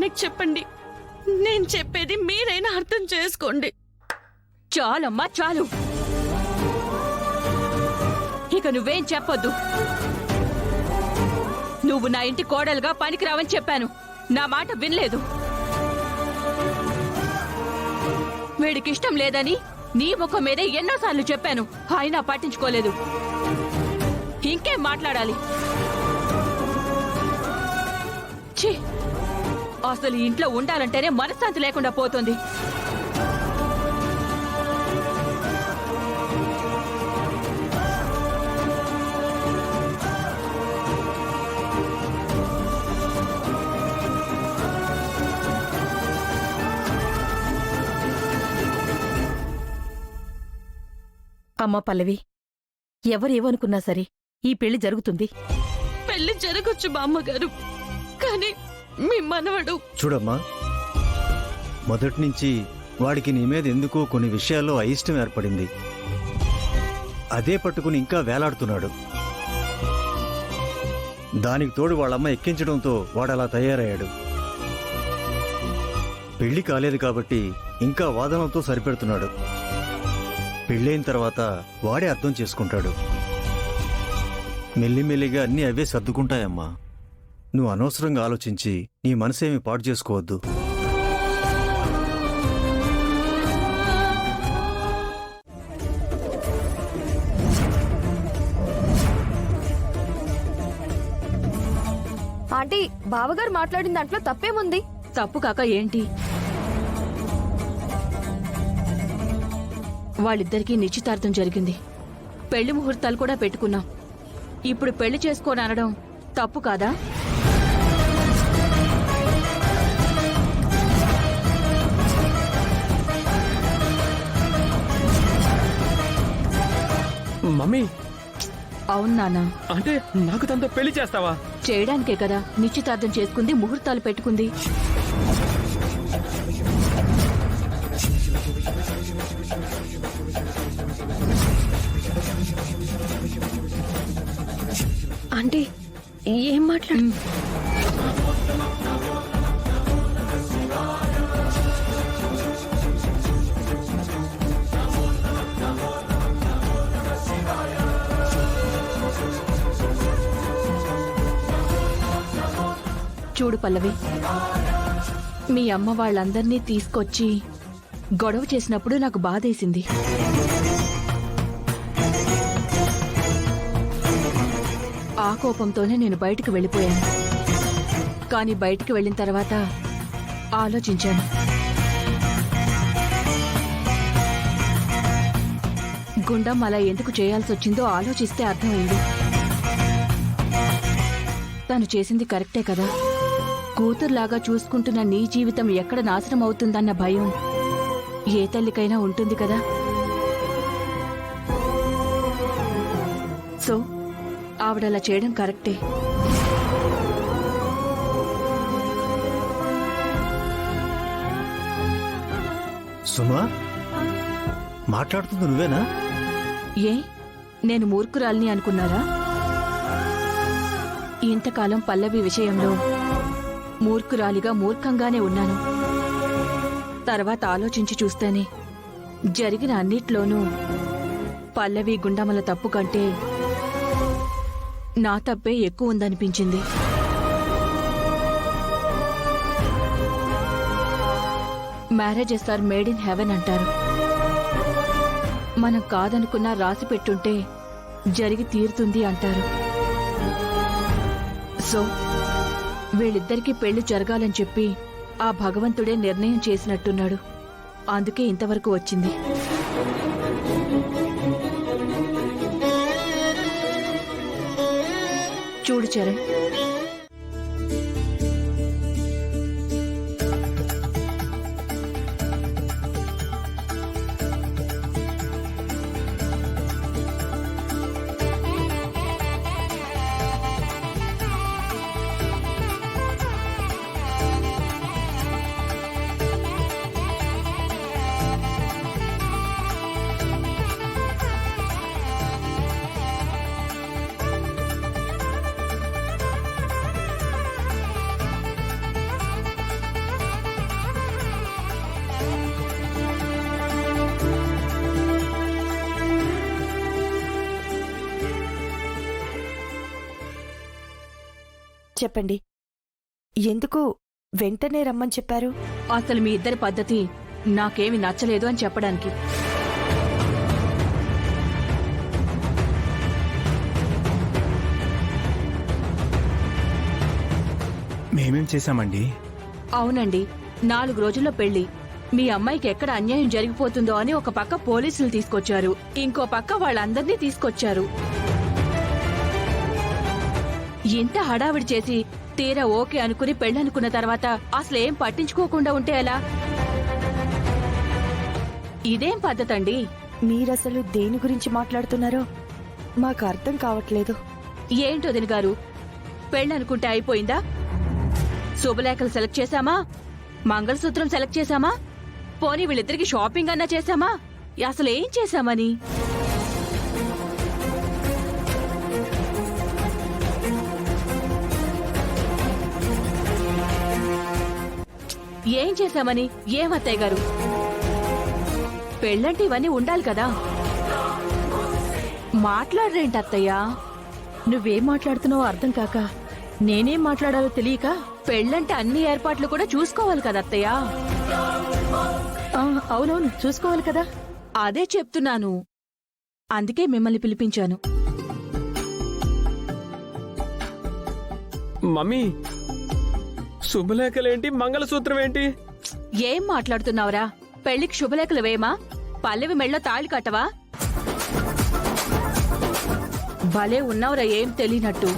ఆయనకు చెప్పండి. నేను చెప్పేది మీరైనా అర్థం చేసుకోండి. చాలమ్మా చాలు, ఇక నువ్వేం చెప్పొద్దు. నువ్వు నా ఇంటి కోడలుగా పనికిరావని చెప్పాను, నా మాట వినలేదు. వీడికిష్టం లేదని నీ ముఖం మీదే ఎన్నోసార్లు చెప్పాను, అయినా పట్టించుకోలేదు. ఇంకేం మాట్లాడాలి? ఛీ, అసలు ఇంట్లో ఉండాలంటేనే మనశ్శాంతి లేకుండా పోతుంది. అమ్మా పల్లవి, ఎవరేమనుకున్నా సరే ఈ పెళ్లి జరుగుతుంది. పెళ్లి జరగొచ్చు బామ్మగారు, కానీ మీ మనవడు. చూడమ్మా, మొదటి నుంచి వాడికి నీ మీద ఎందుకో కొన్ని విషయాల్లో అయిష్టం ఏర్పడింది. అదే పట్టుకుని ఇంకా వేలాడుతున్నాడు. దానికి తోడు వాళ్ళమ్మ ఎక్కించడంతో వాడలా తయారయ్యాడు. పెళ్లి కాలేదు కాబట్టి ఇంకా వాదనలతో సరిపెడుతున్నాడు. పెళ్ళైన తర్వాత వాడే అర్థం చేసుకుంటాడు. మెల్లిమెల్లిగా అన్నీ అవే సర్దుకుంటాయమ్మా. నువ్వు అనవసరంగా ఆలోచించి నీ మనసేమి పాడు చేసుకోవద్దు. ఆంటీ, బావగారు మాట్లాడిన దాంట్లో తప్పేముంది? తప్పు కాక ఏంటి? వాళ్ళిద్దరికీ నిశ్చితార్థం జరిగింది, పెళ్లి ముహూర్తాలు కూడా పెట్టుకున్నాం. ఇప్పుడు పెళ్లి చేసుకోననడం తప్పు కాదా? మమ్మీ, అవును నాన్న. అంటే నాకు తనతో పెళ్లి చేస్తావా? చేయడానికే కదా నిశ్చితార్థం చేసుకుంది, ముహూర్తాలు పెట్టుకుంది. ఆంటీ, ఏం మాట్లాడు? చూడు పల్లవి, మీ అమ్మ వాళ్ళందర్నీ తీసుకొచ్చి గొడవ చేసినప్పుడు నాకు బాధేసింది. ఆ కోపంతోనే నేను బయటికి వెళ్ళిపోయాను. కానీ బయటికి వెళ్ళిన తర్వాత ఆలోచించాను. గుండం అలా ఎందుకు చేయాల్సి వచ్చిందో ఆలోచిస్తే అర్థమైంది. తను చేసింది కరెక్టే కదా. కూతురులాగా చూసుకుంటున్న నీ జీవితం ఎక్కడ నాశనం అవుతుందన్న భయం ఏ తల్లికైనా ఉంటుంది కదా. సో ఆవిడలా చేయడం కరెక్టే. సుమా, మాట్లాడుతుంది నువ్వేనా? ఏ, నేను మూర్ఖురాల్ని అనుకున్నారా? ఇంతకాలం పల్లవి విషయంలో మూర్ఖురాలిగా మూర్ఖంగానే ఉన్నాను. తర్వాత ఆలోచించి చూస్తేనే జరిగిన అన్నిట్లోనూ పల్లవి గుండమల తప్పు కంటే నా తప్పే ఎక్కువ ఉందనిపించింది. Marriages are made in heaven అంటారు. మనం కాదనుకున్నా రాసి పెట్టుంటే జరిగి తీరుతుంది అంటారు. సో వీళ్ళిద్దరికీ పెళ్లి జరగాలని చెప్పి ఆ భగవంతుడే నిర్ణయం చేసినట్టున్నాడు. అందుకే ఇంతవరకు వచ్చింది. చూడు చరణ్, చెప్పండి, ఎందుకు వెంటనే రమ్మని చెప్పారు? అసలు మీ ఇద్దరి పద్ధతి నాకేమి నచ్చలేదు అని చెప్పడానికి. మేమేం చేశామండి? అవునండి, 4 రోజుల్లో పెళ్లి. మీ అమ్మాయికి ఎక్కడ అన్యాయం జరిగిపోతుందో అని ఒక పక్క పోలీసులు తీసుకొచ్చారు, ఇంకో పక్క వాళ్ళందర్నీ తీసుకొచ్చారు. ఇంత హడావిడి చేసి తీరా ఓకే అనుకుని పెళ్ళనుకున్న తర్వాత అసలేం పట్టించుకోకుండా ఉంటే ఎలా? ఇదేం పద్ధతండి? మీరసలు దేని గురించి మాట్లాడుతున్నారో మాకు అర్థం కావట్లేదు. ఏంటో దిన గారు, పెళ్ళనుకుంటే అయిపోయిందా? శుభలేఖలు సెలెక్ట్ చేశామా? మంగళసూత్రం సెలెక్ట్ చేశామా? పోనీ వీళ్ళిద్దరికి షాపింగ్ అన్నా చేశామా? అసలేం చేశామని? ఏం చేశామని? ఏం అత్తయ్య గారు, పెళ్ళంటే ఇవన్నీ ఉండాలి కదా. మాట్లాడరేంటి అత్తయ్యా? నువ్వేం మాట్లాడుతున్నావో అర్థం కాక నేనేం మాట్లాడాలో తెలియక. పెళ్ళంటే అన్ని ఏర్పాట్లు కూడా చూసుకోవాలి కదా అత్తయ్యా. అవునవును, చూసుకోవాలి కదా. అదే చెప్తున్నాను, అందుకే మిమ్మల్ని పిలిపించాను. మమ్మీ, శుభలేఖలేంటి, మంగళసూత్రం ఏంటి? ఏం మాట్లాడుతున్నావురా? పెళ్లికి శుభలేఖలు వేయమా? పల్లవి మెళ్ళో తాళి కట్టవా? భలే ఉన్నావురా, ఏం తెలియనట్టు.